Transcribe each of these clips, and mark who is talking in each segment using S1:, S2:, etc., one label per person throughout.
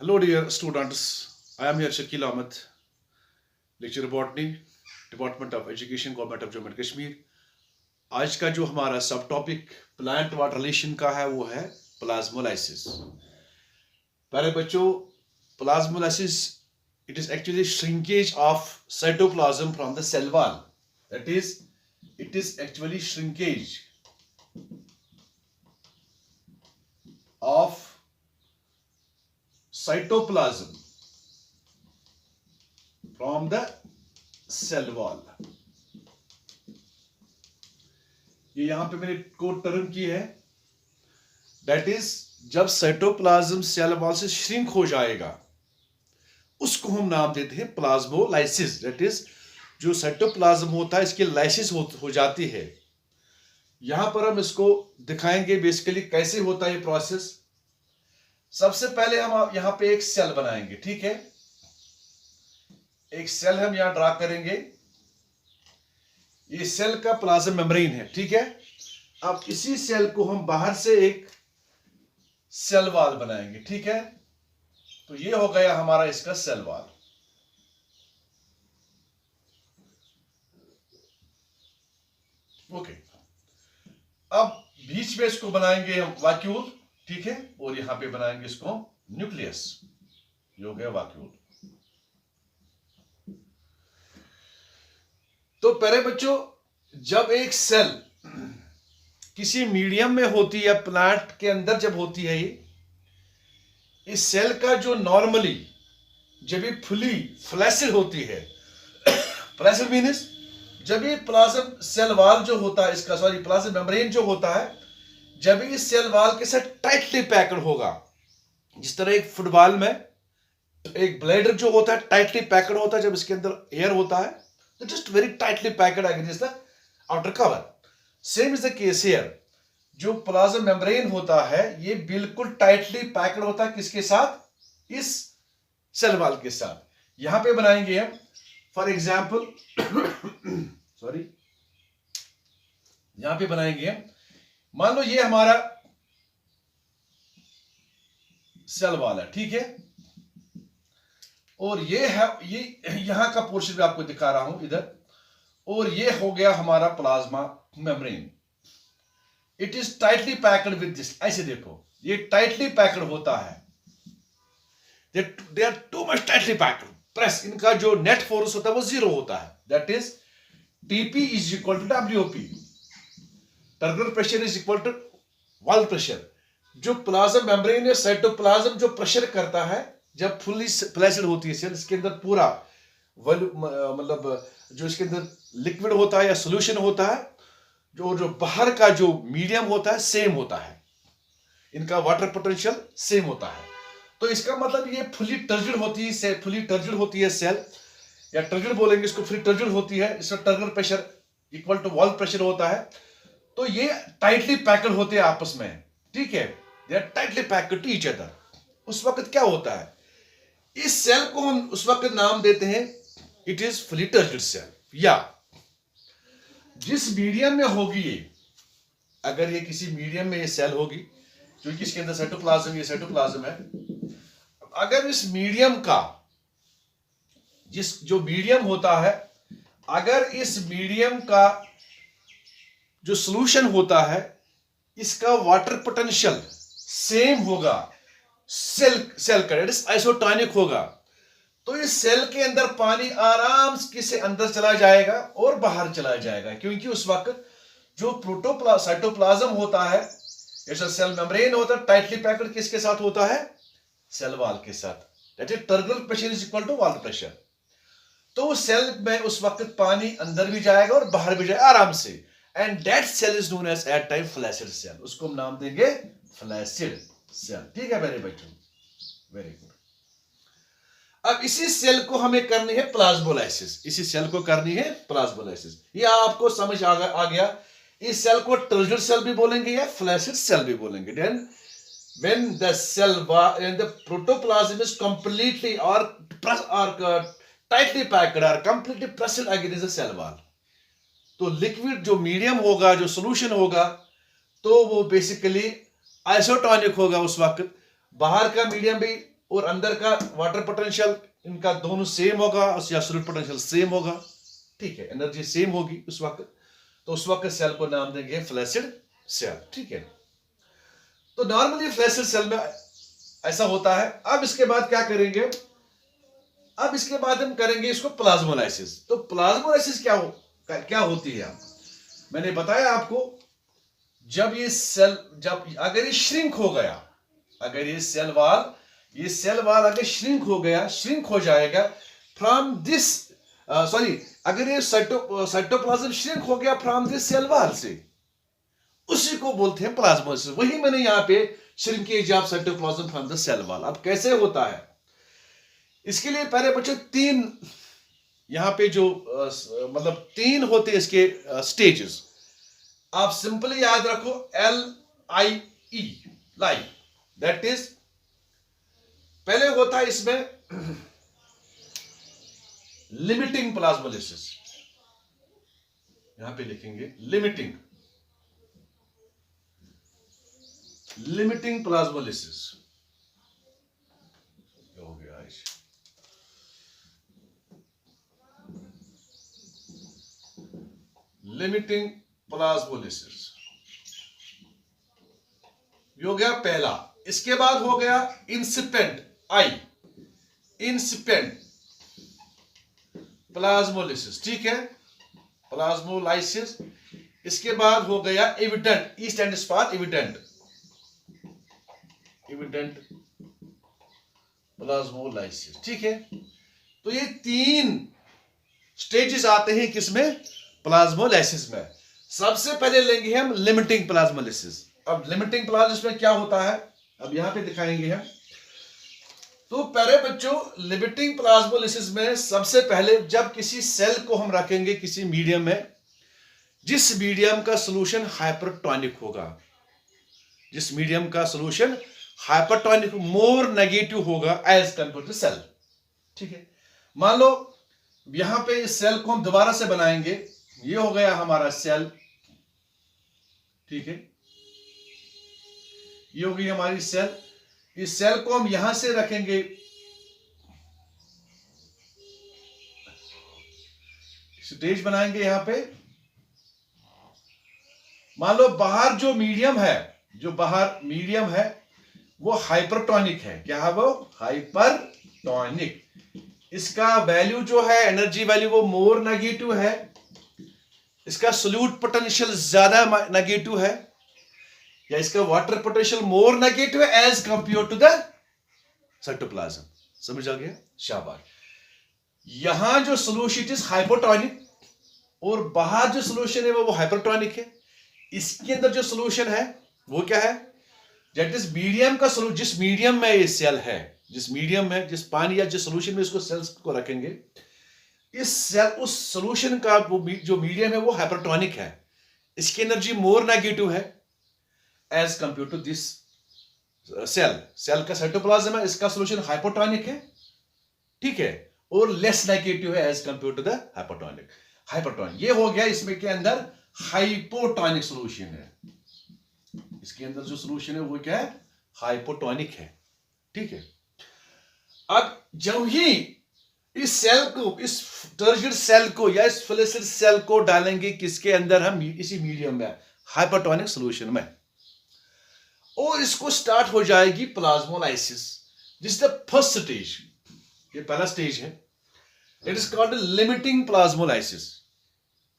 S1: Hello, dear students. I am here Shakil Ahmed, lecturer botany, Department of Education, Government of Jammu and Kashmir. आज का जो हमारा सब topic plant water relation का है वो है प्लाज्मोलाइसिस। प्यारे बच्चों, plasmolysis it is actually shrinkage of cytoplasm from the cell wall. That is it is actually shrinkage of cytoplasm from the cell wall। ये यहां पे मैंने कोड टर्म की है, दैट इज जब साइटोप्लाज्म सेल वॉल से श्रिंक हो जाएगा उसको हम नाम देते हैं प्लाज्मोलाइसिस। दैट इज जो साइटोप्लाज्म होता है इसकी लाइसिस हो जाती है। यहां पर हम इसको दिखाएंगे बेसिकली कैसे होता है ये प्रोसेस। सबसे पहले हम यहां पे एक सेल बनाएंगे, ठीक है। एक सेल हम यहां ड्रा करेंगे। ये सेल का प्लाज्म मेम्ब्रेन है, ठीक है। अब इसी सेल को हम बाहर से एक सेल वॉल बनाएंगे, ठीक है। तो ये हो गया हमारा इसका सेल वॉल। ओके, अब बीच में इसको बनाएंगे हम वैक्यूल, ठीक है। और यहां पे बनाएंगे इसको न्यूक्लियस। ये हो गया वैक्यूल। तो प्यारे बच्चों, जब एक सेल किसी मीडियम में होती है, प्लांट के अंदर जब होती है, इस सेल का जो नॉर्मली जब ये फुली फ्लैसिड होती है, फ्लैसिड मीन्स जब ये प्लाज्म सेल वॉल जो होता है इसका, सॉरी प्लाज्म मेम्ब्रेन जो होता है, जब इस सेल वॉल के साथ टाइटली पैक्ड होगा, जिस तरह एक फुटबॉल में एक ब्लेडर जो होता है टाइटली पैक्ड होता है, जब इसके अंदर एयर होता है तो just very tightly packed against the outer cover. Same is the case here. जो प्लाज्म मेम्ब्रेन होता है ये बिल्कुल टाइटली पैक्ड होता है, किसके साथ? इस सेल वॉल के साथ। यहां पे बनाएंगे हम फॉर एग्जाम्पल सॉरी, यहां पे बनाएंगे हम, मान लो ये हमारा सेल वॉल है, ठीक है। और ये है, ये यहां का पोर्शन भी आपको दिखा रहा हूं इधर। और ये हो गया हमारा plasma membrane. It is tightly packed with this. ऐसे देखो, ये टाइटली पैक्ड होता है। They are too much tightly packed. Press, इनका जो नेट फोर्स होता है वो 0 होता है। That is TP is equal to WP. Terminal pressure is equal to wall pressure. जो प्लाज्म मेम्ब्रेन या साइटोप्लाज्म जो प्रेशर करता है जब फुली फ्लैसिड होती है सेल, इसके अंदर पूरा मतलब जो इसके अंदर लिक्विड होता है या सोल्यूशन होता है, जो बाहर का जो मीडियम होता है सेम होता है, इनका वाटर पोटेंशियल सेम होता है। तो इसका मतलब ये फुली टर्जिड होती है, फुली टर्जिड होती है सेल, या टर्जिड बोलेंगे इसको, फुली टर्जिड होती है। इसका terminal pressure equal to wall pressure होता है। तो ये टाइटली पैक्ड होते हैं आपस में, ठीक है। They are tightly packed to each other. उस वक्त क्या होता है, इस सेल को हम उस वक्त नाम देते हैं it is fully turgid cell. या जिस मीडियम में होगी ये, अगर ये किसी मीडियम में ये सेल होगी, क्योंकि इसके अंदर साइटोप्लाज्म, ये साइटोप्लाज्म है, अगर इस मीडियम का जो मीडियम होता है, अगर इस मीडियम का जो सॉल्यूशन होता है इसका वाटर पोटेंशियल सेम होगा सेल का, आइसोटोनिक होगा, तो इस सेल के अंदर पानी आराम से अंदर चला जाएगा और बाहर चला जाएगा। क्योंकि उस वक्त जो साइटोप्लाज्म होता है, जैसा सेल मेम्ब्रेन होता है, टाइटली पैक्ड किसके साथ होता है? सेल वॉल के साथ। That is terminal pressure is equal to wall pressure. तो उस सेल में उस वक्त पानी अंदर भी जाएगा और बाहर भी जाएगा आराम से। And that cell is known as at time flaccid cell. उसको हम नाम देंगे फ्लैसिड सेल, ठीक है मेरे बच्चों, वेरी गुड। अब इसी सेल को हमें करनी है प्लाज्मोलाइसिस। इसी सेल को करनी है प्लाज्मोलाइसिस। ये आपको समझ आ गया। इस सेल को टर्जिड सेल भी बोलेंगे या फ्लैसिड सेल भी बोलेंगे। Then when the cell and the protoplasm is completely or tightly packed or completely pressed against the cell wall, तो लिक्विड जो मीडियम होगा, जो सोल्यूशन होगा, तो वो बेसिकली आइसोटोनिक होगा। उस वक्त बाहर का मीडियम भी और अंदर का वाटर पोटेंशियल इनका दोनों सेम होगा या सॉल्यूट पोटेंशियल सेम होगा, ठीक है, एनर्जी सेम होगी उस वक्त, तो उस वक्त सेल को नाम देंगे फ्लैसिड सेल, ठीक है। तो नॉर्मली फ्लैसिड सेल में ऐसा होता है। अब इसके बाद क्या करेंगे, अब इसके बाद हम करेंगे इसको प्लाज्मोलाइसिस। तो प्लाज्मोलाइसिस क्या होती है, मैंने बताया आपको, जब ये सेल, जब अगर ये श्रिंक हो गया, अगर ये सेल वाल अगर श्रिंक हो गया, श्रिंक हो जाएगा फ्रॉम दिस, सॉरी, अगर ये साइटोप्लाज्म श्रिंक हो गया फ्रॉम दिस सेल वाल से, उसी को बोलते हैं प्लाज्मोलाइसिस। वही मैंने यहाँ पे shrinkage of cytoplasm from the cell wall. अब कैसे होता है, इसके लिए पहले बच्चों तीन, यहाँ पे जो मतलब तीन होते हैं इसके स्टेजेस, आप सिंपली याद रखो LIE, लाइव, दैट इज, पहले होता है इसमें लिमिटिंग प्लाज्मोलाइसिस, यहां पे लिखेंगे लिमिटिंग प्लाज्मोलाइसिस, हो गया लिमिटिंग प्लाज्मोलाइसिस, हो गया पहला। इसके बाद हो गया इंसिपेंट इंसिपेंट प्लाज्मोलाइसिस, ठीक है, प्लाज्मोलाइसिस। इसके बाद हो गया evident, E stands for evident plasmolysis, ठीक है। तो ये तीन स्टेजेस आते हैं किसमें, प्लाज्मोलाइसिस में। सबसे पहले लेंगे हम लिमिटिंग प्लाज्मोलाइसिस। अब लिमिटिंग प्लाज्मोलाइसिस में क्या होता है, अब यहां पे दिखाएंगे हम। तो पहले बच्चों, लिमिटिंग प्लाज्मोलाइसिस में सबसे पहले जब किसी सेल को हम रखेंगे किसी मीडियम में, जिस मीडियम का सॉल्यूशन हाइपरटोनिक होगा, जिस मीडियम का सॉल्यूशन हाइपरटोनिक, मोर नेगेटिव होगा एज कंपेयर टू सेल, ठीक है। मान लो यहां पे इस सेल को हम दोबारा से बनाएंगे, ये हो गया हमारा सेल, ठीक है, ये हो गई हमारी सेल। इस सेल को हम यहां से रखेंगे, स्टेज बनाएंगे यहां पे। मान लो बाहर जो मीडियम है, जो बाहर मीडियम है वो हाइपरटोनिक है, क्या है वो, हाइपरटोनिक। इसका वैल्यू जो है, एनर्जी वैल्यू, वो मोर नेगेटिव है, इसका सोल्यूट पोटेंशियल ज्यादा नेगेटिव है, या इसका वाटर पोटेंशियल मोर नेगेटिव है as compare to the cytoplasm. समझ आ गया, शाबाश। यहां जो सोल्यूशन इज हाइपोटोनिक और बाहर जो सोल्यूशन है वो हाइपरटोनिक है। इसके अंदर जो सोल्यूशन है वो क्या है, दैट इज मीडियम का सोल्यूशन, जिस मीडियम में ये सेल है, जिस मीडियम में, जिस पानी या जिस सोल्यूशन में इसको सेल्स को रखेंगे, इस सेल, उस सोल्यूशन का वो जो मीडियम है वो हाइपरटोनिक है, इसकी एनर्जी मोर नेगेटिव है as compare to this cell का साइटोप्लाज्म है, इसका सोल्यूशन हाइपोटोनिक है, ठीक है, और लेस नेगेटिव है as compare to the hypotonic. ये हो गया इसमें के अंदर हाइपोटोनिक सोल्यूशन है, इसके अंदर जो सोल्यूशन है वो क्या है, हाइपोटोनिक है, ठीक है। अब जब ही इस सेल को, इस टर्जिड सेल को या इस फ्लैसिड सेल को डालेंगे किसके अंदर, हम इसी मीडियम में, हाइपोटोनिक सोल्यूशन में, और इसको स्टार्ट हो जाएगी plasmolysis. This is the first stage, ये पहला स्टेज है, it is called limiting plasmolysis.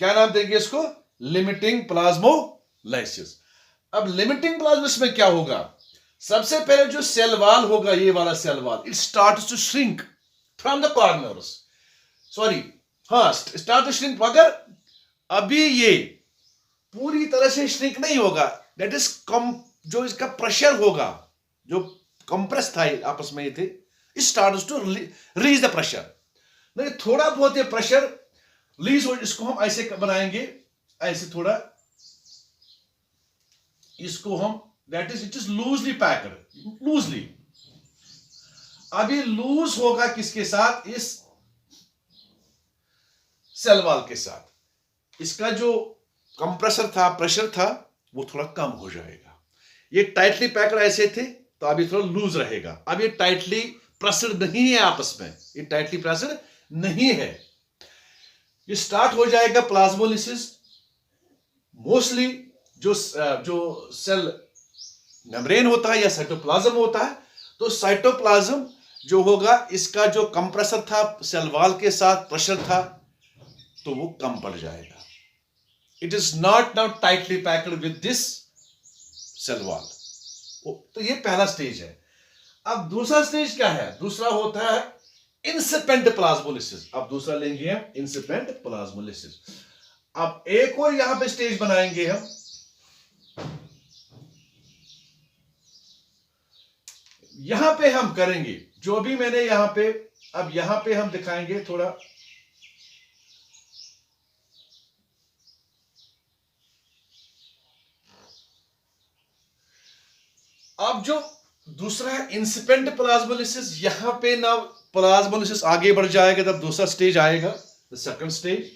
S1: क्या नाम देंगे इसको, लिमिटिंग प्लाज्मोलाइसिस। अब लिमिटिंग प्लाज्मोलाइसिस में क्या होगा, सबसे पहले जो सेल वाल होगा, ये वाला cell wall, it starts to shrink from the corners, sorry, हाँ, स्टार्ट टू श्रिंक, मगर अभी ये पूरी तरह से श्रिंक नहीं होगा, दैट इज जो इसका प्रेशर होगा, जो कंप्रेस था आपस में ये थे, it starts to release the pressure, नहीं, थोड़ा बहुत ये प्रेशर रिलीज हो, इसको हम ऐसे बनाएंगे, ऐसे थोड़ा इसको हम, that is, it is loosely packed, loosely. अभी लूज होगा किसके साथ, इस सेल वाल के साथ, इसका जो कंप्रेसर था, प्रेशर था, वो थोड़ा कम हो जाएगा। ये टाइटली पैक्ड ऐसे थे, तो अभी थोड़ा लूज रहेगा, अब ये टाइटली प्रेस्ड नहीं है आपस में, ये टाइटली प्रेस्ड नहीं है। ये स्टार्ट हो जाएगा प्लाज्मोलिसिस। मोस्टली जो सेल मेम्ब्रेन होता है या साइटोप्लाज्म होता है, तो साइटोप्लाज्म जो होगा, इसका जो कंप्रेसर था सेल वॉल के साथ, प्रेशर था, तो वो कम पड़ जाएगा। It is not now tightly packed with this cell wall. तो ये पहला स्टेज है। अब दूसरा स्टेज क्या है? दूसरा होता है इंसिपेंट प्लाज्मोलिसिस। अब दूसरा लेंगे हम इंसिपेंट प्लाज्मोलिसिस। अब एक और यहां पे स्टेज बनाएंगे हम, यहां पे हम करेंगे जो भी मैंने यहां पे, अब यहां पे हम दिखाएंगे थोड़ा, अब जो दूसरा है इंसिपेंट प्लाज्मोलिसिस, यहां पे ना प्लाज्मोलिसिस आगे बढ़ जाएगा, तब दूसरा स्टेज आएगा, द सेकंड स्टेज।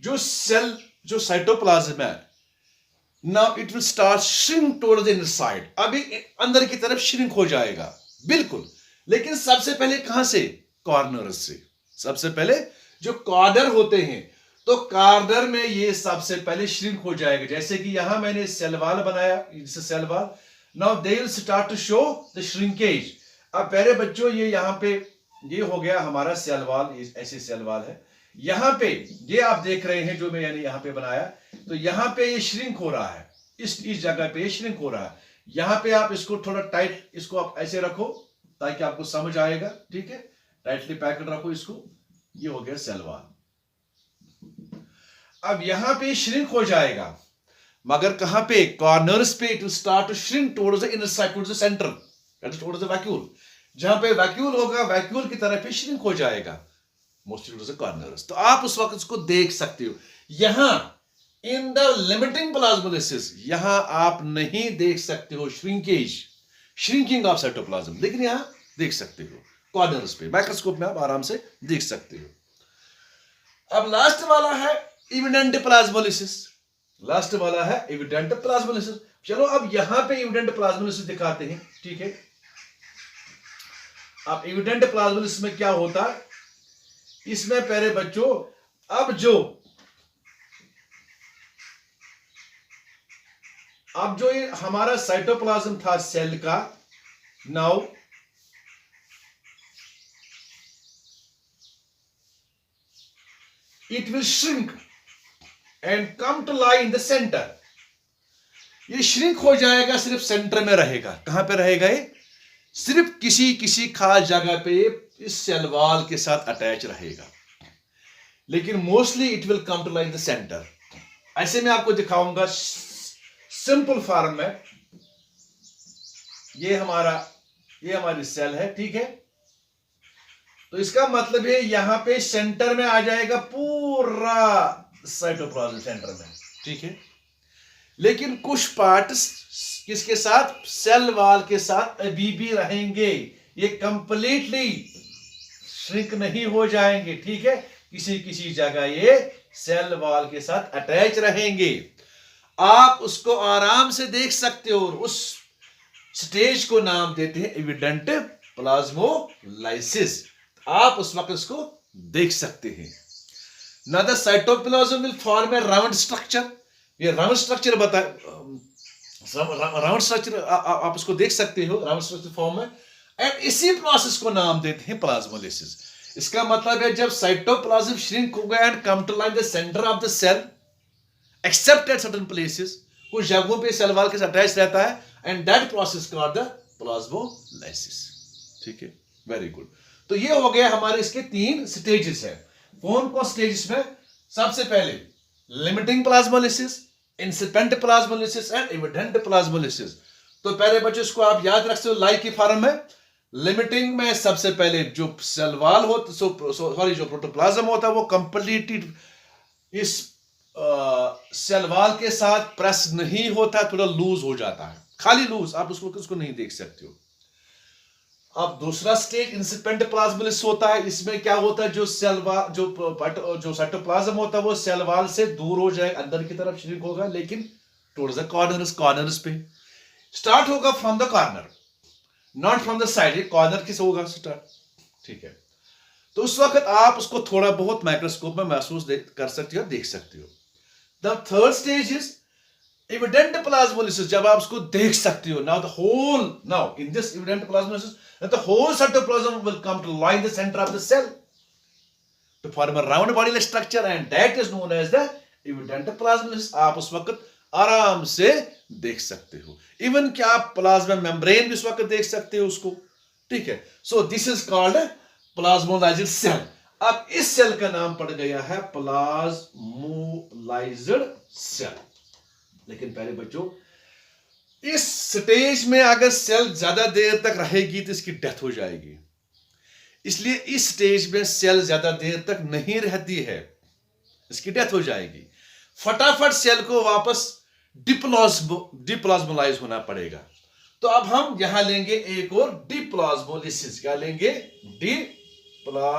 S1: जो सेल, जो साइटोप्लाज्म है, now it will start shrink towards the inside. अभी अंदर की तरफ श्रिंक हो जाएगा बिल्कुल, लेकिन सबसे पहले कहां से? कॉर्नर से। सबसे पहले जो कॉर्नर होते हैं, तो कॉर्नर में ये सबसे पहले श्रिंक हो जाएगा। जैसे कि यहां मैंने सेल वॉल बनाया, cell wall, now they will start to show the shrinkage. अब प्यारे बच्चों, ये यहां पे ये हो गया हमारा सेल वॉल, ऐसे सेल वॉल है। यहां पे ये आप देख रहे हैं जो मैं यानी यहां पे बनाया, तो यहां पे ये श्रिंक हो रहा है, इस जगह पे ये श्रिंक हो रहा है। यहां पे आप इसको थोड़ा टाइट, इसको आप ऐसे रखो ताकि आपको समझ आएगा, ठीक है? टाइटली पैक्ड रखो इसको। ये हो गया सेल वॉल। अब यहां पे श्रिंक हो जाएगा, मगर कहां पे? कॉर्नर्स पे it will start to shrink towards the inner side, towards the centre, that is towards the vacuole. जहां पे वैक्यूल होगा, वैक्यूल की तरफ श्रिंक हो जाएगा, मोस्टली टुवर्ड्स द कॉर्नर्स। तो आप उस वक्त इसको देख सकते हो। यहां इन द लिमिटिंग प्लाज्मोलिसिस, यहां आप नहीं देख सकते हो श्रिंकेज, श्रिंकिंग ऑफ साइटोप्लाज्म, लेकिन यहां देख सकते हो कॉर्नर्स पे, माइक्रोस्कोप में आप आराम से देख सकते हो। अब लास्ट वाला है इविडेंट प्लाज्मोलिसिस। लास्ट वाला है इविडेंट प्लाज्मोलिसिस। चलो अब यहां पे इविडेंट प्लाज्मोलिसिस दिखाते हैं, ठीक है? अब इविडेंट प्लाज्मोलिसिस में क्या होता है? इसमें प्यारे बच्चों, अब जो ये हमारा साइटोप्लाज्म था सेल का, now it will shrink and come to lie in the center. ये श्रिंक हो जाएगा, सिर्फ सेंटर में रहेगा। कहां पे रहेगा? ये सिर्फ किसी खास जगह पे इस सेल वॉल के साथ अटैच रहेगा, लेकिन mostly it will come to lie in the centre. ऐसे मैं आपको दिखाऊंगा सिंपल फॉर्म में। ये हमारी सेल है, ठीक है? तो इसका मतलब है यहां पे सेंटर में आ जाएगा पूरा साइटोप्लाज्म, सेंटर में, ठीक है? लेकिन कुछ पार्ट्स किसके साथ? सेल वॉल के साथ अभी भी रहेंगे, ये कंप्लीटली श्रिंक नहीं हो जाएंगे, ठीक है? किसी जगह ये सेल वॉल के साथ अटैच रहेंगे। आप उसको आराम से देख सकते हो, और उस स्टेज को नाम देते हैं इविडेंट प्लाज्मोलाइसिस। आप उस वक्त इसको देख सकते हैं। ना the cytoplasm will form a round structure. ये राउंड स्ट्रक्चर राउंड स्ट्रक्चर आप इसको देख सकते हो, राउंड स्ट्रक्चर फॉर्म में, एंड इसी प्रोसेस को नाम देते हैं प्लाज्मोलाइसिस। इसका मतलब है जब साइटोप्लाज्म श्रिंक होगा and come to line the centre of the cell, except at certain places, कुछ जगहों पे सेल वॉल के साथ अटैच रहता है, and that process called the plasmolysis, ठीक है? Very good. तो ये हो गया हमारे इसके 3 स्टेजेस है। कौन स्टेजेस में? सबसे पहले limiting plasmolysis, incipient plasmolysis and evident plasmolysis. तो पहले बच्चों इसको आप याद रख सकते हो लाइक की फॉर्म में। लिमिटिंग में सबसे पहले जो सेल वॉल होता, सॉरी जो प्रोटोप्लाज्म होता है, वो कंप्लीटली इस सेल वॉल के साथ प्रेस नहीं होता, थोड़ा लूज हो जाता है, खाली लूज, आप उसको नहीं देख सकते हो। अब दूसरा स्टेज इंसिपेंट प्लाज्मोलाइसिस होता है। इसमें क्या होता है? जो सेल वॉल, जो साइटोप्लाज्म होता है, वो सेल वॉल से दूर हो जाए, अंदर की तरफ श्रिंक होगा, लेकिन टुवर्ड्स द कॉर्नर्स पे स्टार्ट होगा from the corner. Not from the side, ये कॉर्नर किस होगा स्टार्ट, ठीक है। तो उस वक्त आप उसको थोड़ा बहुत माइक्रोस्कोप में महसूस कर सकते हो, देख सकते हो। The third stage is evident plasmolysis, जब आप उसको देख सकते हो। now in this evident plasmolysis the whole cytoplasm will come to lie in the center of the cell to form a round body like structure, and that is known as the evident plasmolysis। आप उस वक्त आराम से देख सकते हो, even क्या आप प्लाज्मा मेम्ब्रेन भी उस वक्त देख सकते हो उसको, ठीक है। So this is called plasmolysed cell. अब इस सेल का नाम पड़ गया है प्लाज्मोलाइज्ड सेल। लेकिन पहले बच्चों, इस स्टेज में अगर सेल ज्यादा देर तक रहेगी तो इसकी डेथ हो जाएगी, इसलिए इस स्टेज में सेल ज्यादा देर तक नहीं रहती है, इसकी डेथ हो जाएगी। फटाफट सेल को वापस डिप्लाज्मोलाइज होना पड़ेगा। तो अब हम यहां लेंगे एक और डिप्लाज्मोलिसिस। क्या लेंगे? डिप्लाज्मोलाइसिस।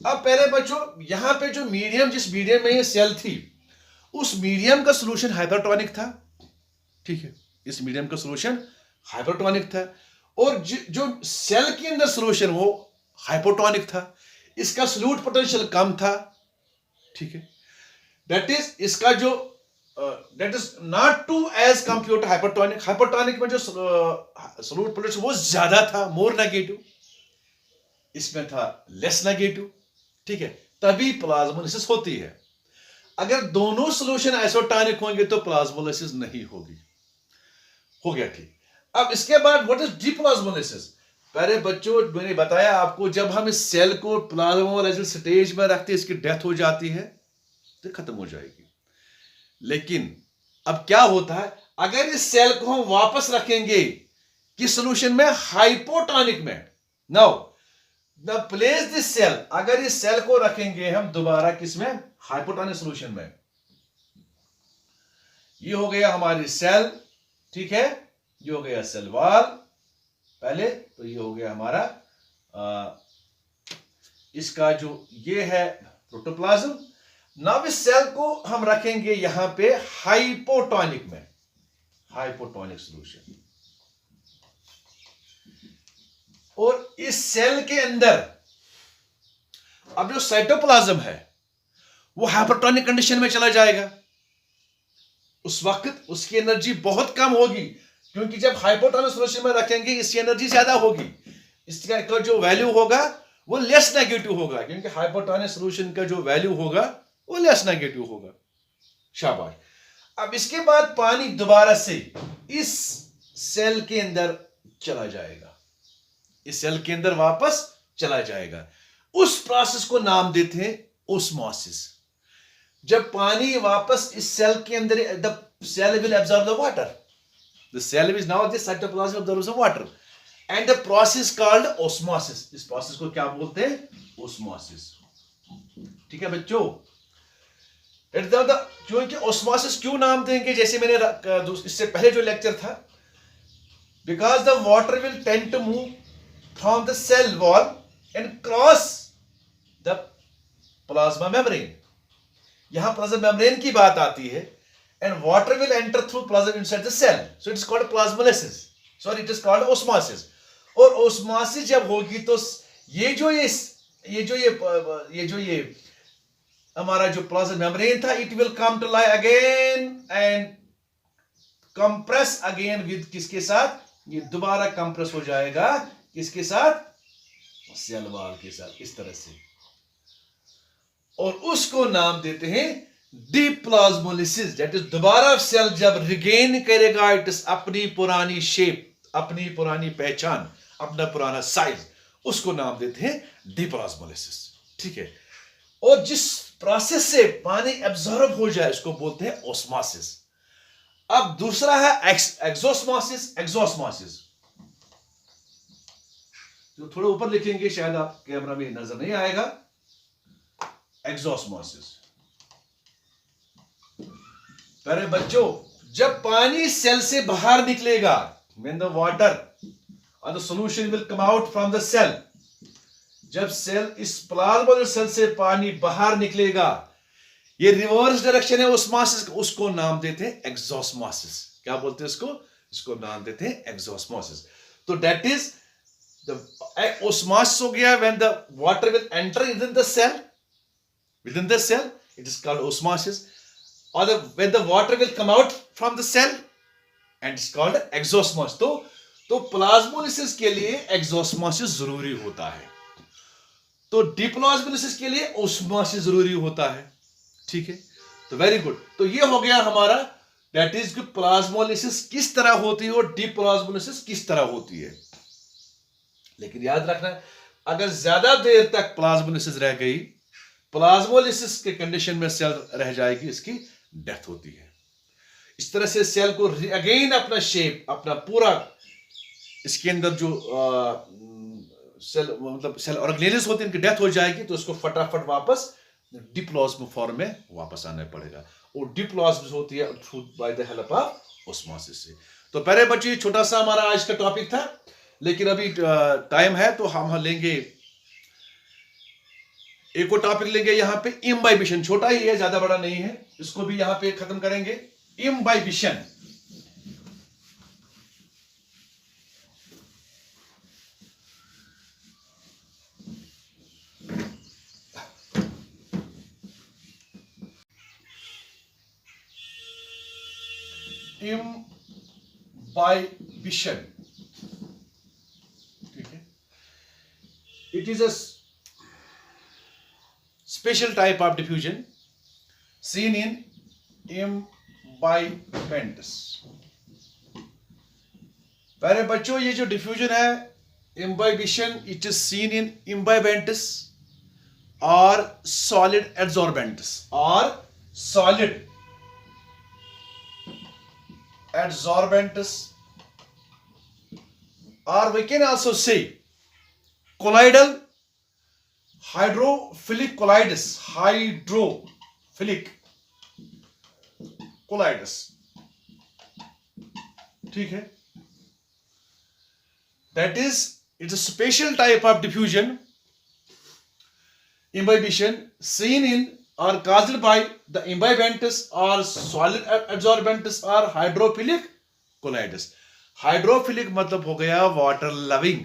S1: अब पहले बच्चों, यहां पे जो मीडियम, जिस मीडियम में ये सेल थी, उस मीडियम का सॉल्यूशन हाइपरटोनिक था, ठीक है। इस मीडियम का सॉल्यूशन हाइपरटोनिक था, और जो सेल के अंदर सॉल्यूशन वो हाइपोटोनिक था। इसका सॉल्यूट पोटेंशियल कम था, ठीक है। दैट इज इसका जो that is not too as compare to hypertonic. Hypertonic में जो सॉल्यूट पोटेंशियल वो ज्यादा था, मोर नेगेटिव, इसमें था लेस नेगेटिव, ठीक है। तभी प्लाज्मोलिसिस होती है। अगर दोनों सॉल्यूशन आइसोटोनिक होंगे तो प्लाज्मोलिसिस नहीं होगी। हो गया, ठीक। अब इसके बाद व्हाट इज डिप्लाज्मोलिसिस? पहले बच्चों मैंने बताया आपको, जब हम इस सेल को प्लाज्मोलाइज्ड स्टेज में रखते हैं, इसकी डेथ हो जाती है तो खत्म हो जाएगी। लेकिन अब क्या होता है, अगर इस सेल को हम वापस रखेंगे किस सॉल्यूशन में? हाइपोटोनिक में। Now the place this cell, अगर इस सेल को रखेंगे हम दोबारा किसमें? हाइपोटोनिक सॉल्यूशन में। ये हो गया हमारी सेल, ठीक है। ये हो गया सेल वॉल पहले, तो ये हो गया हमारा इसका जो ये है प्रोटोप्लाज्म। नाउ इस सेल को हम रखेंगे यहां पे हाइपोटोनिक में, हाइपोटोनिक सॉल्यूशन। और इस सेल के अंदर अब जो साइटोप्लाज्म है वो हाइपोटोनिक कंडीशन में चला जाएगा। उस वक्त उसकी एनर्जी बहुत कम होगी, क्योंकि जब हाइपोटोनिक सॉल्यूशन में रखेंगे इसकी एनर्जी ज्यादा होगी। इसका जो वैल्यू होगा वो लेस नेगेटिव होगा, क्योंकि हाइपोटोनिक सॉल्यूशन का जो वैल्यू होगा वो लेस नेगेटिव होगा। शाबाश। अब इसके बाद पानी दोबारा से इस सेल के अंदर चला जाएगा, इस सेल के अंदर वापस चला जाएगा। उस प्रोसेस को नाम देते हैं ओस्मोसिस। जब पानी वापस इस सेल के अंदर, the cell will absorb the water, the cell is now the cytoplasm observes the water and the process called osmosis. इस प्रोसेस को क्या बोलते हैं? ओस्मोसिस, ठीक है बच्चों। क्योंकि ओस्मोसिस क्यों नाम देंगे, जैसे मैंने इससे पहले जो लेक्चर था, because the water will tend to move from the cell wall and cross the plasma membrane. यहां प्लाज्मा मेम्ब्रेन की बात आती है, and water will enter through plasma inside the cell, so it is called plasmolysis, sorry it is called osmosis. और osmosis जब होगी तो ये जो हमारा जो प्लाज्मा मेम्ब्रेन था, it will come to lie again and compress again with किसके साथ? ये दोबारा कंप्रेस हो जाएगा किसके साथ? सेल वॉल के साथ, इस तरह से। और उसको नाम देते हैं डिप्लाज्मोलिसिस। दैट इज दोबारा सेल जब रिगेन करेगा इट इज अपनी पुरानी शेप, अपनी पुरानी पहचान, अपना पुराना साइज, उसको नाम देते हैं डिप्लाज्मोलिसिस, ठीक है। और जिस प्रोसेस से पानी एब्जॉर्ब हो जाए उसको बोलते हैं ओस्मोसिस। अब दूसरा है एक्सोस्मोसिस। एक्सोस्मोसिस जो थोड़े ऊपर लिखेंगे, शायद आप कैमरा में नजर नहीं आएगा। एक्सोस्मोसिस, पहले बच्चों, जब पानी सेल से बाहर निकलेगा, when the water or the solution will come out from the cell, जब सेल, इस प्लाज्मा सेल से पानी बाहर निकलेगा, ये रिवर्स डायरेक्शन है ओस्मोसिस, उसको नाम देते हैं एक्सोस्मोसिस। क्या बोलते हैं इसको? इसको नाम देते हैं एक्सोस्मोसिस। तो दैट इज द ऑस्मोसिस हो गया when the water will enter with the cell, within the cell it is called osmosis, or when the water will come out from the cell and it's called exosmosis। तो plasmolysis के लिए exosmosis जरूरी होता है, तो डिप्लाज्मोलिसिस के लिए osmosis जरूरी होता है। ठीक है, तो वेरी गुड। तो ये हो गया हमारा, दैट इज कि प्लाज्मोलिसिस किस तरह होती है और डिप्लाज्मोलिसिस किस तरह होती है। लेकिन याद रखना, अगर ज्यादा देर तक प्लाज्मोलिसिस रह गई, प्लाज्मोलिसिस के कंडीशन में सेल रह जाएगी, इसकी डेथ होती है। इस तरह से सेल को अगेन अपना शेप, अपना पूरा इसके अंदर जो सेल मतलब सेल ऑर्गेनेलिस होती है, इनकी डेथ हो जाएगी, तो उसको फटाफट वापस डिप्लाज्म फॉर्म में वापस आना पड़ेगा, और डिप्लाज्म होती है by the help of osmosis से। तो पहले बच्चे छोटा सा हमारा आज का टॉपिक था, लेकिन अभी टाइम है तो हम लेंगे एक और टॉपिक लेंगे यहाँ पे, इम्बाइबिशन। छोटा ही है, ज्यादा बड़ा नहीं है, इसको भी यहाँ पे खत्म करेंगे। इम्बाइबिशन, इम्बाइबिशन, ठीक है, it is a special type of diffusion seen in imbibants। प्यारे बच्चों, ये जो डिफ्यूजन है imbibition, it is seen in imbibants or solid adsorbents, or solid adsorbents, or we can also say colloidal hydrophilic colloids, hydrophilic colloids, ठीक है। That is it's a special type of diffusion, imbibition seen in or caused by the imbibants or solid adsorbents or hydrophilic colloids। Hydrophilic मतलब हो गया water loving,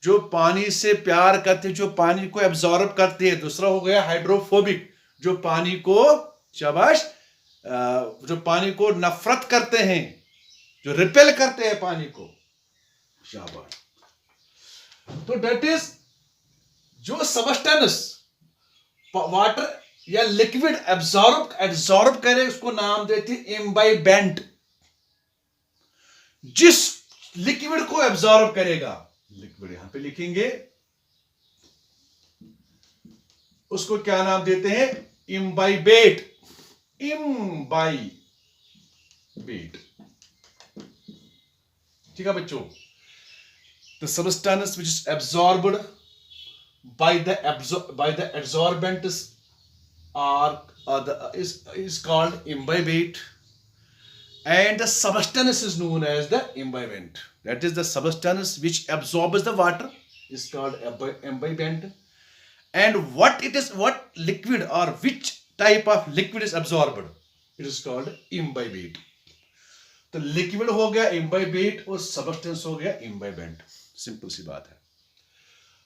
S1: जो पानी से प्यार करते, जो पानी को एब्जॉर्ब करते हैं। दूसरा हो गया हाइड्रोफोबिक, जो पानी को शाबाश जो पानी को नफरत करते हैं, जो रिपेल करते हैं पानी को, शाबाश। तो दैट इज जो सबस्टेंस वाटर या लिक्विड एब्जॉर्ब करे, उसको नाम देते हैं इम्बाइबेंट। जिस लिक्विड को एब्जॉर्ब करेगा, लिक्विड यहां पे लिखेंगे, उसको क्या नाम देते हैं? इम्बाइबेट, इम्बाइबेट, ठीक है बच्चों। The substance which is absorbed by the adsorbents is called imbibate, and the substance is known as the imbibant। That is the substance which absorbs the water is called imbibant, and what liquid or which type of liquid is absorbed, it is called imbibate। तो liquid हो गया इम्बाइबेट और substance हो गया imbibant, simple सी बात है।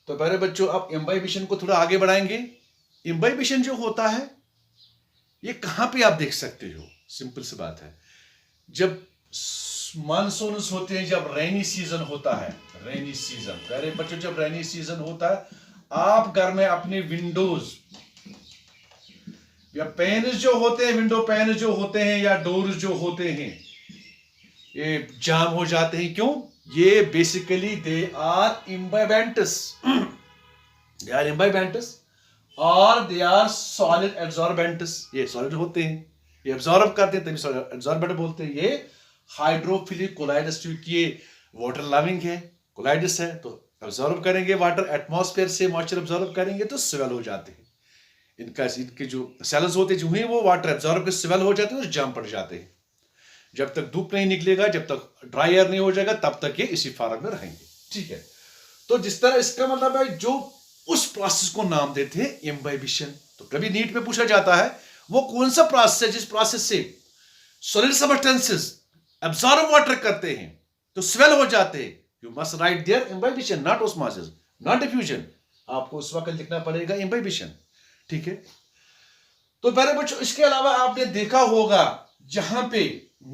S1: तो पहले बच्चों अब इम्बाइबिशन को थोड़ा आगे बढ़ाएंगे। इम्बाइबिशन जो होता है ये कहां पे आप देख सकते हो, सिंपल सी बात है, जब मानसून होते हैं, जब रेनी सीजन होता है, रेनी सीजन, पहले बच्चों जब रेनी सीजन होता है, आप घर में अपने विंडोज या पैन जो होते हैं, विंडो पैन जो होते हैं या डोर्स जो होते हैं, ये जाम हो जाते हैं। क्यों? ये basically they are imbibants, they are imbibants और दे आर सॉलिड एब्जॉर्बेंट्स। ये सॉलिड होते हैं, ये एब्जॉर्ब करते हैं, तभी एब्जॉर्बेंट बोलते हैं। ये हाइड्रोफिलिक कोलाइडस, क्योंकि ये वाटर लविंग है, कोलाइडस है, तो एब्जॉर्ब करेंगे वाटर, एटमॉस्फेयर से मॉइस्चर एब्जॉर्ब करेंगे तो स्वेल हो जाते हैं। इनके जो सेल्स होते हैं, जो ही वो वाटर एब्जॉर्ब के स्वेल हो जाते हैं तो जाम पड़ जाते हैं। जब तक धूप नहीं निकलेगा, जब तक ड्राई एयर नहीं हो जाएगा, तब तक ये इसी फॉर्म में रहेंगे, ठीक है। तो जिस तरह इसका मतलब है, जो उस प्रोसेस को नाम देते हैं इम्बाइबिशन। तो कभी नीट में पूछा जाता है वो कौन सा प्रोसेस है जिस प्रोसेस से सॉलिड सबस्टेंसेस एब्जॉर्ब वाटर करते हैं तो स्वेल हो जाते हैं, you must write there imbibition, not osmosis, not diffusion. आपको उस वक्त लिखना पड़ेगा इम्बाइबिशन, ठीक है। तो प्यारे बच्चों, इसके अलावा आपने देखा होगा जहां पे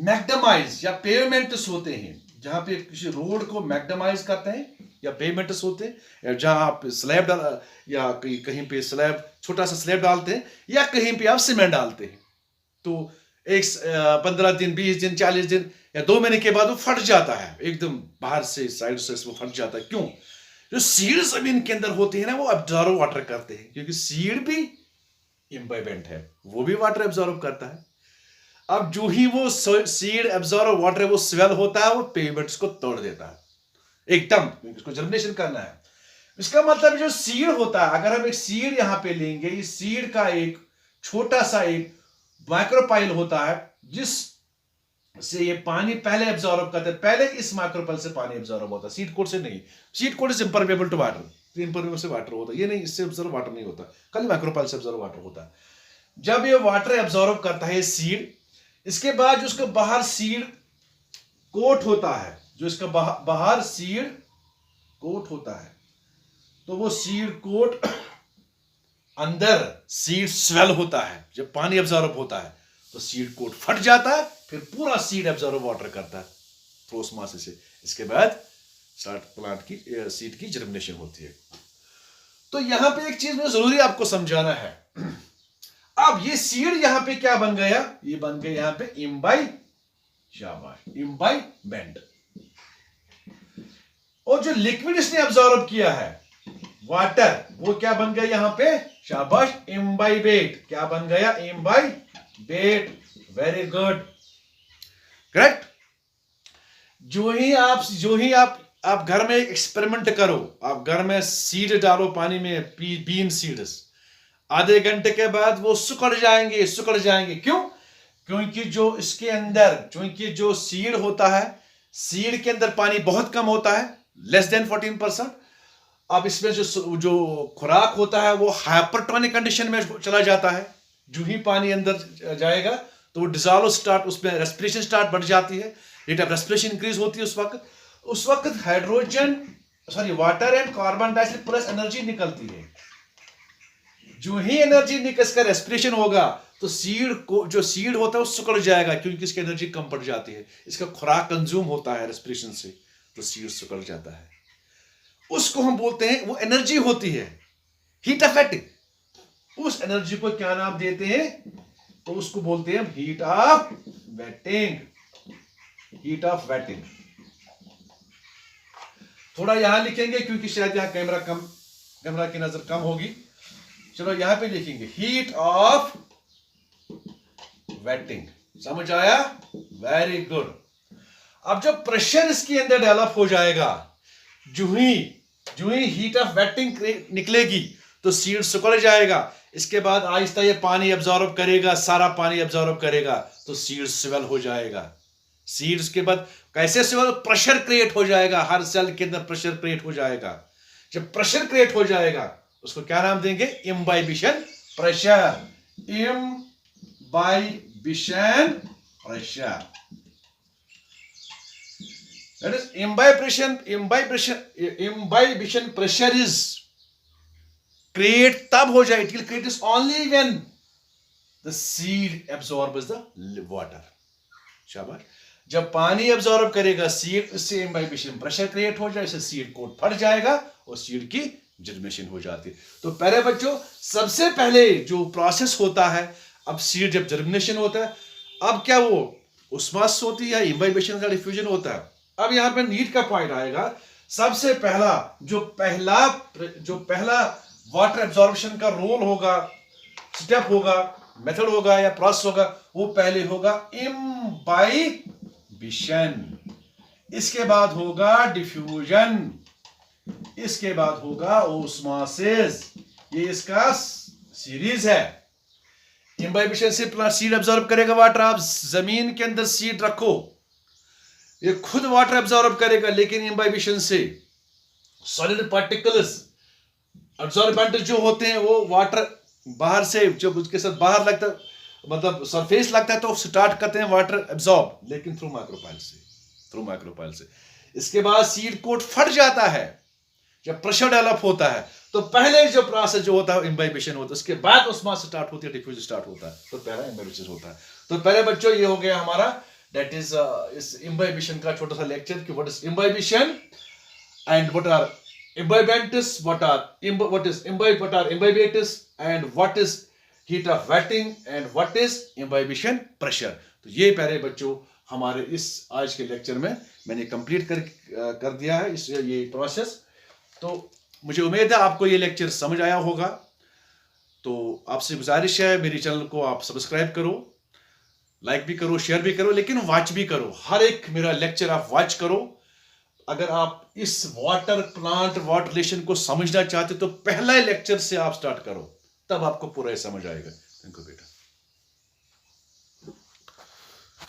S1: मैक्डमाइज या पेवमेंट्स होते हैं, जहां पे किसी रोड को मैक्डमाइज करते हैं या पेवमेंट्स होते हैं, या जहां आप स्लैब डाल या कहीं पे स्लैब, छोटा सा स्लैब डालते हैं या कहीं पे आप सीमेंट डालते हैं, तो एक 15 दिन, 20 दिन, 40 दिन या 2 महीने के बाद वो फट जाता है एकदम, बाहर से साइड से वो फट जाता है। क्यों? जो सीड जमीन के अंदर होते हैं ना, वो एब्जॉर्ब वाटर करते हैं, क्योंकि सीड भी इम्बाइबेंट है, वो भी वाटर एब्जॉर्ब करता है। अब जो ही वो सीड एब्जॉर्ब वाटर वो स्वेल होता है, वो पेवमेंट्स को तोड़ देता है एकदम, क्योंकि उसको जर्मिनेशन करना है। इसका मतलब जो सीड होता है, अगर हम एक सीड यहां पे लेंगे, इस सीड का एक छोटा सा एक माइक्रोपाइल होता है जिस से ये पानी पहले एब्जॉर्ब करते हैं, पहले इस माइक्रोपाइल से पानी एब्जॉर्ब होता है, सीड कोड से नहीं। Seed coat is impermeable to water, impermeable से वाटर होता है, ये नहीं, इससे एब्जॉर्ब वाटर नहीं होता, खाली माइक्रोपाइल से एब्जॉर्ब वाटर होता है। जब ये वाटर एब्जॉर्ब करता है सीड, इसके बाद जो उसका बाहर सीड कोट होता है, जो इसका बाहर सीड कोट होता है, तो वो सीड कोट अंदर सीड स्वेल होता है। जब पानी एब्जॉर्ब होता है तो सीड कोट फट जाता है, फिर पूरा सीड एब्जॉर्ब वाटर करता है थ्रू ऑस्मोसिस से। इसके बाद स्टार्ट प्लांट की सीड की जर्मिनेशन होती है। तो यहां पे एक चीज में जरूरी आपको समझाना है। अब ये सीड यहां पे क्या बन गया? ये बन गया यहां पे इम्बाइबेंट। और जो लिक्विड इसने एब्जॉर्ब किया है वाटर, वो क्या बन गया यहां पे? शाबाश, इम्बाइबेट। क्या बन गया? इम्बाइबेट। Very good, correct. जो ही आप घर में एक्सपेरिमेंट करो, आप घर में सीड डालो पानी में, बीन सीड्स, आधे घंटे के बाद वो सुकड़ जाएंगे। क्यों? क्योंकि जो इसके अंदर, क्योंकि जो सीड होता है, सीड के अंदर पानी बहुत कम होता है, लेस देन 14%। अब इसमें जो खुराक होता है वो हाइपरटोनिक कंडीशन में चला जाता है। जो ही पानी अंदर जाएगा तो वो डिसॉल्व स्टार्ट, उसमें रेस्पिरेशन स्टार्ट बढ़ जाती है, रेट ऑफ रेस्पिरेशन इंक्रीज होती है। उस वक्त water and carbon dioxide plus energy निकलती है। जो ही एनर्जी इसका रेस्पिरेशन होगा तो जो सीड होता है वो सुकड़ जाएगा, क्योंकि इसकी एनर्जी कम पड़ जाती है, इसका खुराक कंज्यूम होता है रेस्पिरेशन से, तो सीड सुकड़ जाता है। उसको हम बोलते हैं, वो एनर्जी होती है हीट ऑफ वेटिंग। उस एनर्जी को क्या नाम देते हैं? तो उसको बोलते हैं हीट ऑफ वेटिंग। थोड़ा यहां लिखेंगे क्योंकि शायद यहां कैमरा की नजर कम होगी। चलो यहां पे लिखेंगे हीट ऑफ वेटिंग। समझ आया? Very good. अब जब प्रेशर इसके अंदर डेवलप हो जाएगा, जो ही हीट ऑफ वेटिंग निकलेगी तो सीड सुकड़ जाएगा। इसके बाद आहिस्ता ये पानी एब्जॉर्ब करेगा, सारा पानी एब्जॉर्ब करेगा, तो सीड स्वेल हो जाएगा। सीड्स के बाद कैसे स्वेल? प्रेशर क्रिएट हो जाएगा, हर सेल के अंदर प्रेशर क्रिएट हो जाएगा। जब प्रेशर क्रिएट हो जाएगा उसको क्या नाम देंगे? Imbibition pressure. Imbibition pressure, that is imbibition pressure is create तब हो जाए, it will create is only when the seed absorbs the water। शाबाश। जब पानी एब्जॉर्ब करेगा सीड, इससे इम्बाइबिशन प्रेशर क्रिएट हो जाए, इससे सीड कोट फट जाएगा और सीड की जर्मिनेशन हो जाती है। तो पहले बच्चों, सबसे पहले जो प्रोसेस होता है, अब सीड जब जर्मिनेशन होता है, अब क्या वो ऑस्मोसिस होती है, इम्बाइबिशन का डिफ्यूजन होता है। अब यहां पे नीड का पॉइंट आएगा। सबसे पहला जो पहला वाटर एब्जॉर्प्शन का रोल होगा, स्टेप होगा, मेथड होगा या प्रोसेस होगा, वो पहले होगा इम्बाइबिशन, इसके बाद होगा डिफ्यूजन, इसके बाद होगा ऑस्मोसिस। ये इसका सीरीज है। इम्बाइबिशन से सीड एब्जॉर्ब करेगा वाटर। आप जमीन के अंदर सीड रखो, ये खुद वाटर एब्जॉर्ब करेगा, लेकिन इम्बाइबिशन से सॉलिड पार्टिकल्स एब्जॉर्बेंट जो होते हैं, वो वाटर बाहर से जब उसके साथ बाहर लगता है, मतलब सरफेस लगता है तो स्टार्ट करते हैं वाटर एब्जॉर्ब, लेकिन थ्रू माइक्रोपाइल से। इसके बाद सीड कोट फट जाता है जब प्रेशर डेवलप होता है, तो पहले जो प्रोसेस जो होता है इम्बाइबिशन होता है, उसके बाद ऑस्मोसिस स्टार्ट होती है, डिफ्यूजन स्टार्ट होता है, तो पहला इम्बाइबिशन होता है। तो पहले बच्चों ये हो गया हमारा, दैट इज इस इम्बाइबिशन का छोटा सा लेक्चर कि what is imbibition and what are imbibants, what is imbibe, what are imbibators, and what is heat of wetting, and what is imbibition pressure। तो ये प्यारे बच्चों हमारे इस आज के लेक्चर में मैंने कंप्लीट कर दिया है इस ये प्रोसेस। तो मुझे उम्मीद है आपको ये लेक्चर समझ आया होगा। तो आपसे गुजारिश है मेरी चैनल को आप सब्सक्राइब करो, लाइक भी करो, शेयर भी करो, लेकिन वॉच भी करो। हर एक मेरा लेक्चर आप वॉच करो। अगर आप इस वाटर प्लांट वाटर रिलेशन को समझना चाहते तो पहला लेक्चर से आप स्टार्ट करो, तब आपको पूरा समझ आएगा। थैंक यू बेटा।